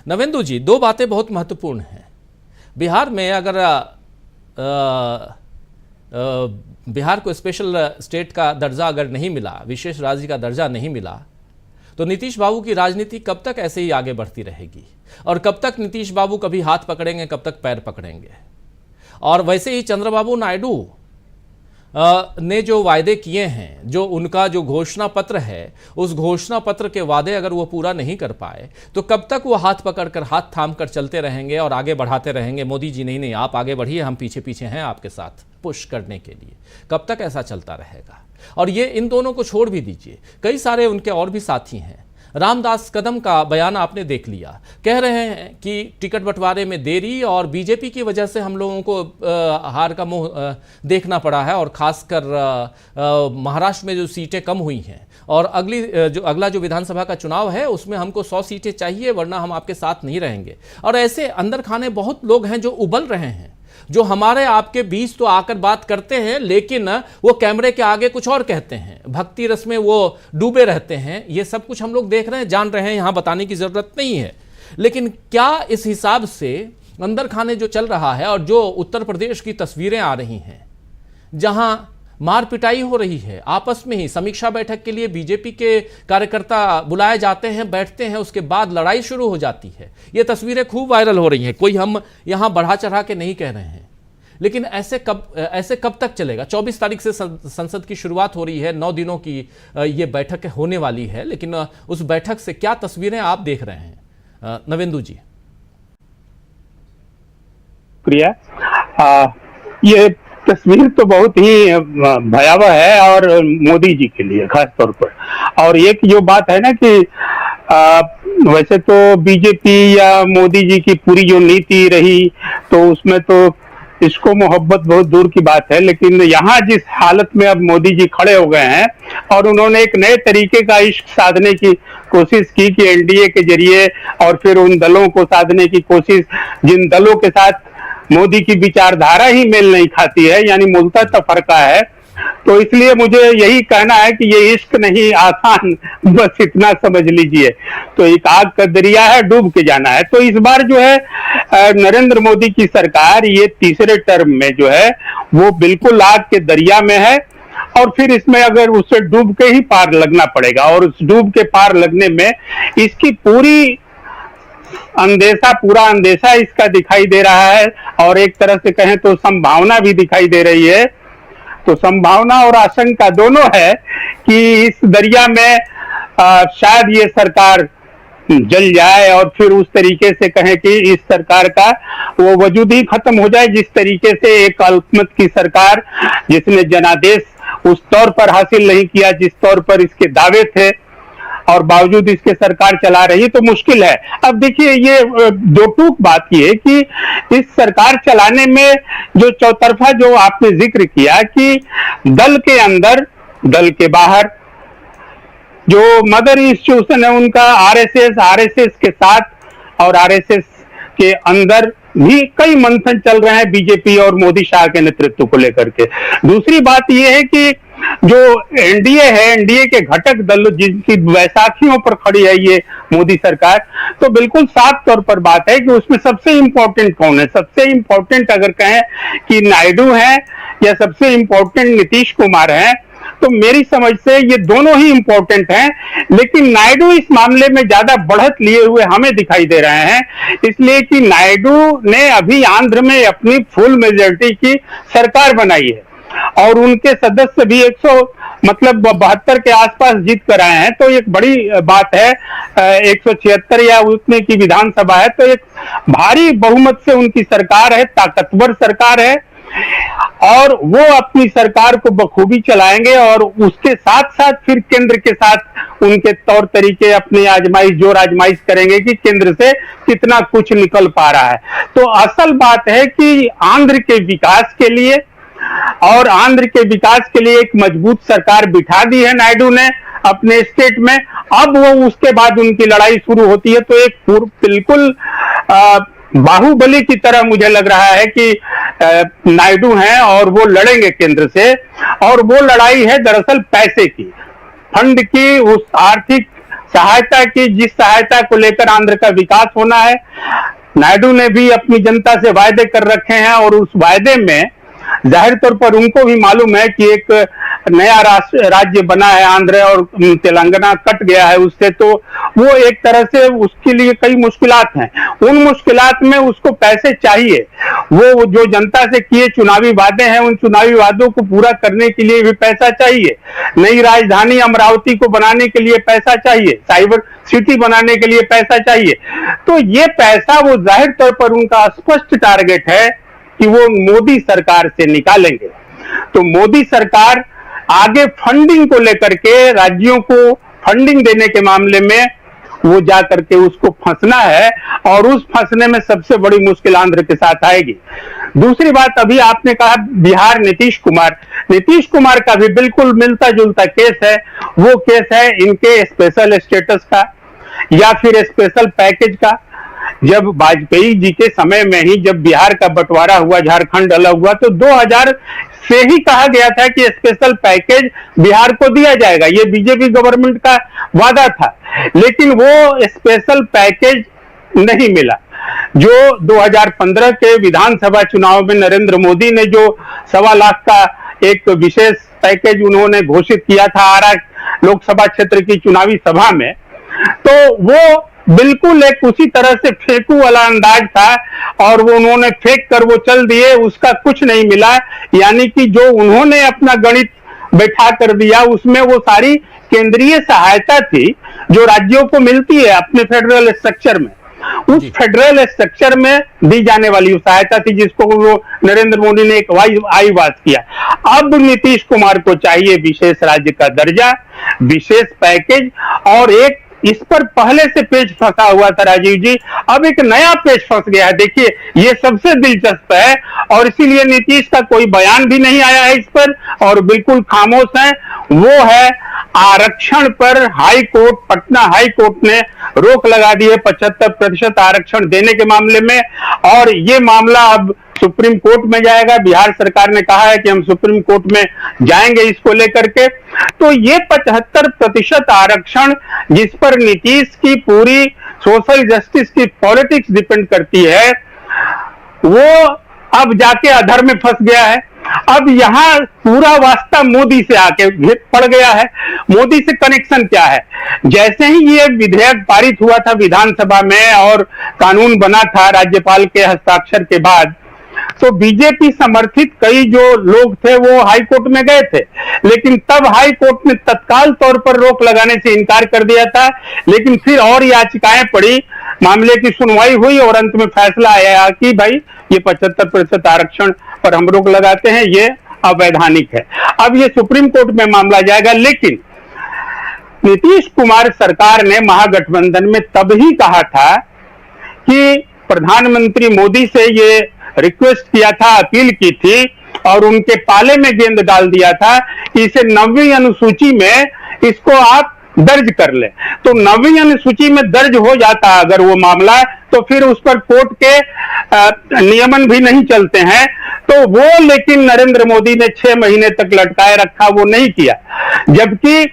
नवेंदु जी, दो बातें बहुत महत्वपूर्ण हैं। बिहार में अगर बिहार को स्पेशल स्टेट का दर्जा अगर नहीं मिला, विशेष राज्य का दर्जा नहीं मिला, तो नीतीश बाबू की राजनीति कब तक ऐसे ही आगे बढ़ती रहेगी और कब तक नीतीश बाबू कभी हाथ पकड़ेंगे, कब तक पैर पकड़ेंगे। और वैसे ही चंद्रबाबू नायडू ने जो वायदे किए हैं, जो उनका जो घोषणा पत्र है, उस घोषणा पत्र के वादे अगर वो पूरा नहीं कर पाए तो कब तक वो हाथ पकड़कर, हाथ थाम कर चलते रहेंगे और आगे बढ़ाते रहेंगे। मोदी जी नहीं आप आगे बढ़िए, हम पीछे पीछे हैं आपके साथ पुश करने के लिए। कब तक ऐसा चलता रहेगा? और ये इन दोनों को छोड़ भी दीजिए, कई सारे उनके और भी साथी हैं। रामदास कदम का बयान आपने देख लिया, कह रहे हैं कि टिकट बंटवारे में देरी और बीजेपी की वजह से हम लोगों को हार का मुंह देखना पड़ा है, और खासकर महाराष्ट्र में जो सीटें कम हुई हैं और अगला जो विधानसभा का चुनाव है उसमें हमको 100 सीटें चाहिए, वरना हम आपके साथ नहीं रहेंगे। और ऐसे अंदर खाने बहुत लोग हैं जो उबल रहे हैं, जो हमारे आपके बीच तो आकर बात करते हैं लेकिन वो कैमरे के आगे कुछ और कहते हैं, भक्ति रस में वो डूबे रहते हैं। ये सब कुछ हम लोग देख रहे हैं, जान रहे हैं, यहां बताने की जरूरत नहीं है। लेकिन क्या इस हिसाब से अंदर खाने जो चल रहा है और जो उत्तर प्रदेश की तस्वीरें आ रही हैं, जहां मार पिटाई हो रही है आपस में ही, समीक्षा बैठक के लिए बीजेपी के कार्यकर्ता बुलाए जाते हैं, बैठते हैं, उसके बाद लड़ाई शुरू हो जाती है। ये तस्वीरें खूब वायरल हो रही हैं, कोई हम यहां बढ़ा चढ़ा के नहीं कह रहे हैं। लेकिन ऐसे कब तक चलेगा? 24 तारीख से संसद की शुरुआत हो रही है, 9 दिनों की ये बैठक होने वाली है, लेकिन उस बैठक से क्या तस्वीरें आप देख रहे हैं नवेंदु जी? प्रिया, ये तस्वीर तो बहुत ही भयावह है, और मोदी जी के लिए खास तौर पर। और एक जो बात है ना कि वैसे तो बीजेपी या मोदी जी की पूरी जो नीति रही तो उसमें तो इसको मोहब्बत बहुत दूर की बात है, लेकिन यहाँ जिस हालत में अब मोदी जी खड़े हो गए हैं और उन्होंने एक नए तरीके का इश्क साधने की कोशिश की कि एनडीए के जरिए, और फिर उन दलों को साधने की कोशिश जिन दलों के साथ मोदी की विचारधारा ही मेल नहीं खाती है, यानी मूलतः तफरका है। तो इसलिए मुझे यही कहना है कि ये इश्क नहीं आसान, बस इतना समझ लीजिए। तो एक आग का दरिया है, डूब के जाना है। तो इस बार जो है नरेंद्र मोदी की सरकार ये तीसरे टर्म में जो है वो बिल्कुल आग के दरिया में है, और फिर इसमें अगर उससे डूब के ही पार लगना पड़ेगा। और उस डूब के पार लगने में इसकी पूरा अंदेशा इसका दिखाई दे रहा है, और एक तरह से कहें तो संभावना भी दिखाई दे रही है। तो संभावना और आशंका दोनों है कि इस दरिया में शायद ये सरकार जल जाए, और फिर उस तरीके से कहें कि इस सरकार का वो वजूद ही खत्म हो जाए, जिस तरीके से एक अल्पमत की सरकार जिसने जनादेश उस तौर पर हासिल नहीं किया जिस तौर पर इसके दावे थे, और बावजूद इसके सरकार चला रही, तो मुश्किल है। अब देखिए, ये दो टूक बात ये है कि इस सरकार चलाने में जो चौतरफा जो आपने जिक्र किया कि दल के अंदर, दल के बाहर जो मदर इंस्टीट्यूशन है उनका आरएसएस के साथ, और आरएसएस के अंदर भी कई मंथन चल रहे हैं बीजेपी और मोदी शाह के नेतृत्व को लेकर के। दूसरी बात यह है कि जो एनडीए है, एनडीए के घटक दल जिनकी बैसाखियों पर खड़ी है ये मोदी सरकार, तो बिल्कुल साफ तौर पर बात है कि उसमें सबसे इंपॉर्टेंट कौन है? सबसे इंपॉर्टेंट अगर कहें कि नायडू है या सबसे इंपॉर्टेंट नीतीश कुमार है, तो मेरी समझ से ये दोनों ही इंपॉर्टेंट हैं, लेकिन नायडू इस मामले में ज्यादा बढ़त लिए हुए हमें दिखाई दे रहे हैं, इसलिए कि नायडू ने अभी आंध्र में अपनी फुल मेजॉरिटी की सरकार बनाई है, और उनके सदस्य भी 172 के आसपास जीत कर आए हैं। तो एक बड़ी बात है, 176 या उतने की विधानसभा है, तो एक भारी बहुमत से उनकी सरकार है, ताकतवर सरकार है, और वो अपनी सरकार को बखूबी चलाएंगे, और उसके साथ साथ फिर केंद्र के साथ उनके तौर तरीके अपनी आजमाइश करेंगे कि केंद्र से कितना कुछ निकल पा रहा है। तो असल बात है कि आंध्र के विकास के लिए, और आंध्र के विकास के लिए एक मजबूत सरकार बिठा दी है नायडू ने अपने स्टेट में। अब वो उसके बाद उनकी लड़ाई शुरू होती है, तो एक बिल्कुल बाहुबली की तरह मुझे लग रहा है कि नायडू हैं और वो लड़ेंगे केंद्र से, और वो लड़ाई है दरअसल पैसे की, फंड की, उस आर्थिक सहायता की, जिस सहायता को लेकर आंध्र का विकास होना है। नायडू ने भी अपनी जनता से वायदे कर रखे हैं और उस वायदे में जाहिर तौर पर उनको भी मालूम है कि एक नया राज्य बना है आंध्र और तेलंगाना कट गया है उससे, तो वो एक तरह से उसके लिए कई मुश्किलात हैं। उन मुश्किलात में उसको पैसे चाहिए। वो जो जनता से किए चुनावी वादे हैं, उन चुनावी वादों को पूरा करने के लिए भी पैसा चाहिए। नई राजधानी अमरावती को बनाने के लिए पैसा चाहिए, साइबर सिटी बनाने के लिए पैसा चाहिए। तो ये पैसा वो जाहिर तौर पर उनका स्पष्ट टारगेट है कि वो मोदी सरकार से निकालेंगे। तो मोदी सरकार आगे फंडिंग को लेकर के, राज्यों को फंडिंग देने के मामले में वो जा करके उसको फंसना है और उस फंसने में सबसे बड़ी मुश्किल आंध्र के साथ आएगी। दूसरी बात, अभी आपने कहा बिहार नीतीश कुमार का भी बिल्कुल मिलता जुलता केस है। वो केस है इनके स्पेशल स्टेटस का या फिर स्पेशल पैकेज का। जब वाजपेयी जी के समय में ही जब बिहार का बंटवारा हुआ, झारखंड अलग हुआ, तो 2000 से ही कहा गया था कि स्पेशल पैकेज बिहार को दिया जाएगा। ये बीजेपी गवर्नमेंट का वादा था, लेकिन वो स्पेशल पैकेज नहीं मिला। जो 2015 के विधानसभा चुनाव में नरेंद्र मोदी ने जो 1.25 लाख का एक विशेष पैकेज उन्होंने घोषित किया था आरा लोकसभा क्षेत्र की चुनावी सभा में, तो वो बिल्कुल एक उसी तरह से फेंकू वाला अंदाज था और वो उन्होंने फेंक कर वो चल दिए, उसका कुछ नहीं मिला। यानी कि जो उन्होंने अपना गणित बैठा कर दिया उसमें वो सारी केंद्रीय सहायता थी जो राज्यों को मिलती है अपने फेडरल स्ट्रक्चर में, उस फेडरल स्ट्रक्चर में दी जाने वाली सहायता थी जिसको वो नरेंद्र मोदी ने एक आईवास किया। अब नीतीश कुमार को चाहिए विशेष राज्य का दर्जा, विशेष पैकेज, और एक इस पर पहले से पेच फंसा हुआ था राजीव जी, अब एक नया पेच फंस गया है। देखिए ये सबसे दिलचस्प है और इसीलिए नीतीश का कोई बयान भी नहीं आया है इस पर और बिल्कुल खामोश है। वो है आरक्षण पर high court, Patna high court ने रोक लगा दी है 75% आरक्षण देने के मामले में, और ये मामला अब सुप्रीम कोर्ट में जाएगा। बिहार सरकार ने कहा है कि हम सुप्रीम कोर्ट में जाएंगे इसको लेकर के। तो ये 75% आरक्षण जिस पर नीतीश की पूरी सोशल जस्टिस की पॉलिटिक्स डिपेंड करती है, वो अब जाके अधर में फंस गया है। अब यहाँ पूरा वास्ता मोदी से आके पड़ गया है। मोदी से कनेक्शन क्या है? जैसे ही ये विधेयक पारित हुआ था विधानसभा में और कानून बना था राज्यपाल के हस्ताक्षर के बाद, तो बीजेपी समर्थित कई जो लोग थे वो हाई कोर्ट में गए थे, लेकिन तब हाई कोर्ट ने तत्काल तौर पर रोक लगाने से इनकार कर दिया था। लेकिन फिर और याचिकाएं पड़ी, मामले की सुनवाई हुई और अंत में फैसला आया कि भाई ये 75% आरक्षण पर हम रोक लगाते हैं, ये अवैधानिक है। अब ये सुप्रीम कोर्ट में मामला जाएगा। लेकिन नीतीश कुमार सरकार ने महागठबंधन में तब ही कहा था कि प्रधानमंत्री मोदी से ये रिक्वेस्ट किया था, अपील की थी और उनके पाले में गेंद डाल दिया था कि इसे 9वीं अनुसूची में इसको आप दर्ज कर ले। तो 9वीं अनुसूची में दर्ज हो जाता अगर वो मामला, तो फिर उस पर कोर्ट के नियमन भी नहीं चलते हैं। तो वो लेकिन नरेंद्र मोदी ने 6 महीने तक लटकाए रखा, वो नहीं किया। जबकि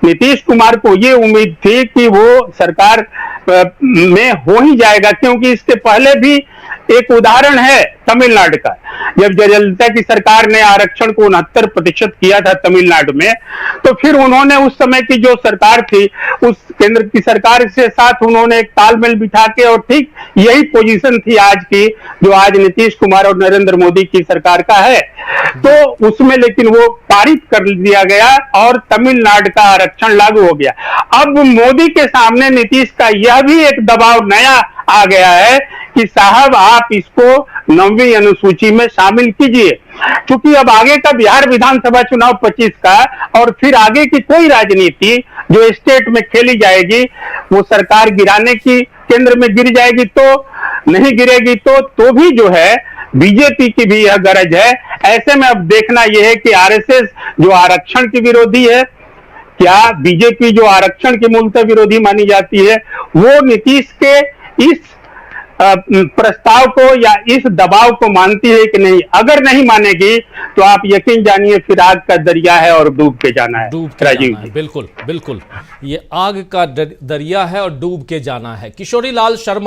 नीतीश कुमार को ये उम्मीद थी कि वो सरकार में हो ही जाएगा, क्योंकि इसके पहले भी एक उदाहरण है तमिलनाडु का। जब जयललिता की सरकार ने आरक्षण को 69% किया था तमिलनाडु में, तो फिर उन्होंने उस समय की जो सरकार थी उस केंद्र की सरकार से साथ उन्होंने एक तालमेल बिठा के, और ठीक यही पोजीशन थी आज की जो आज नीतीश कुमार और नरेंद्र मोदी की सरकार का है। तो उसमें लेकिन वो पारित कर दिया गया और तमिलनाडु का आरक्षण लागू हो गया। अब मोदी के सामने नीतीश का यह भी एक दबाव नया आ गया है कि साहब आप इसको 9वीं अनुसूची में शामिल कीजिए, क्योंकि अब आगे का बिहार विधानसभा चुनाव 25 का और फिर आगे की कोई राजनीति जो स्टेट में खेली जाएगी वो सरकार गिराने की केंद्र में गिर जाएगी, तो नहीं गिरेगी तो भी जो है बीजेपी की भी यह गरज है। ऐसे में अब देखना यह है कि आरएसएस जो आरक्षण की विरोधी है, क्या बीजेपी जो आरक्षण की मूलतः विरोधी मानी जाती है, वो नीतीश के इस प्रस्ताव को या इस दबाव को मानती है कि नहीं? अगर नहीं मानेगी तो आप यकीन जानिए फिर आग का दरिया है और डूब के जाना है। डूब के राजीव जाना है, बिल्कुल बिल्कुल, ये आग का दरिया है और डूब के जाना है। किशोरी लाल शर्मा